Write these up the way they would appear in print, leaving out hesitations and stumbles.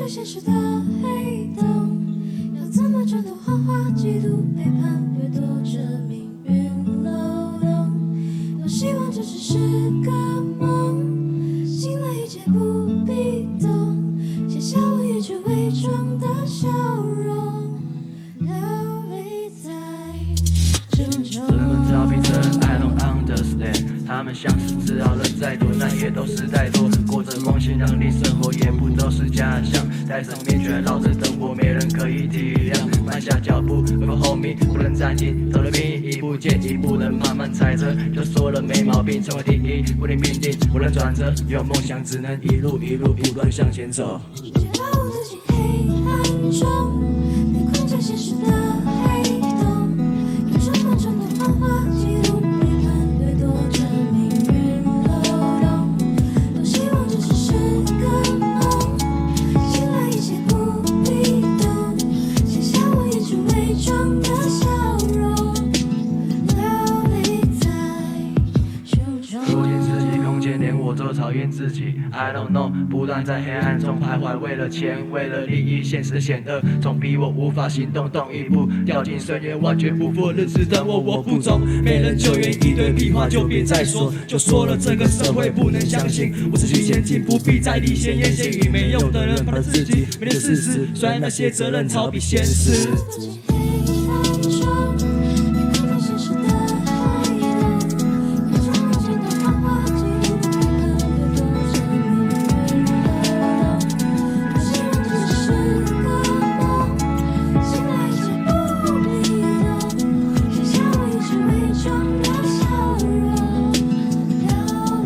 着现实的黑洞，要怎么战斗谎话、嫉妒、背叛、掠夺着命运漏洞？多希望这只是个梦，醒来一切不必懂，写下我一直伪装的笑容，流离在这中。怎么找彼此 I don't understand， 他们像是知道了再多，那也都是太多。过着光鲜亮丽生活，也不都是假象。戴上面具绕着灯火，没人可以体谅。慢下脚步，如果后面不能暂停，走了每一步，见一步能慢慢踩着。就说了没毛病，成为第一，不能命定，不能转折。有梦想，只能一路不断向前走。直到我走进黑暗中，被困在现实的黑洞，有什么真的谎话、嫉妒、背叛、掠夺着命运漏洞？多希望这只是个梦，醒来一切不必懂，写下我一直伪装的笑容，流离在胸中。不仅自己空间，连我都讨厌自己。I don't know， 不断在黑暗中徘徊，为了钱，为了利益，现实的险恶总逼我无法行动，动一步掉进深渊，完全不负日子等我不中，没人救援，一堆屁话就别再说，就说了这个社会不能相信，我持续前进，不必在意闲言闲语，没用的人怕了自己，没了事实，甩那些责任，逃避现实。走进黑暗中，被困在现实的黑洞，有什么真的谎话、嫉妒、背叛、掠夺着命运漏洞？多希望这只是个梦，醒来一切不必懂，写下我一直伪装的笑容，流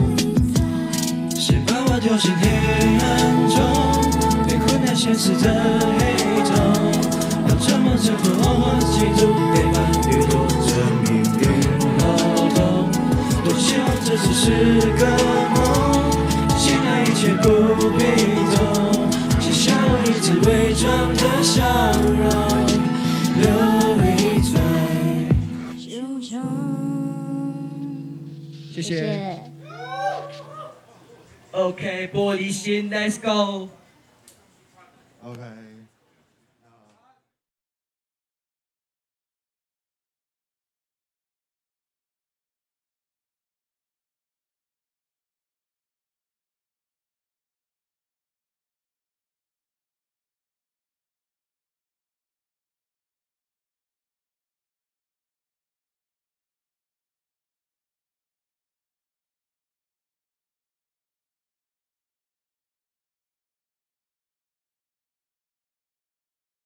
离在。谁把我丢进黑暗中，被困在现实的黑洞，要怎么挣脱谎话、嫉妒、背叛、掠夺着命运漏洞？多希望这只是个梦，醒来一切不必懂，写下我一直伪装的笑容，流离在胸中。谢谢。OK，玻璃心 ，Let's go。 OK。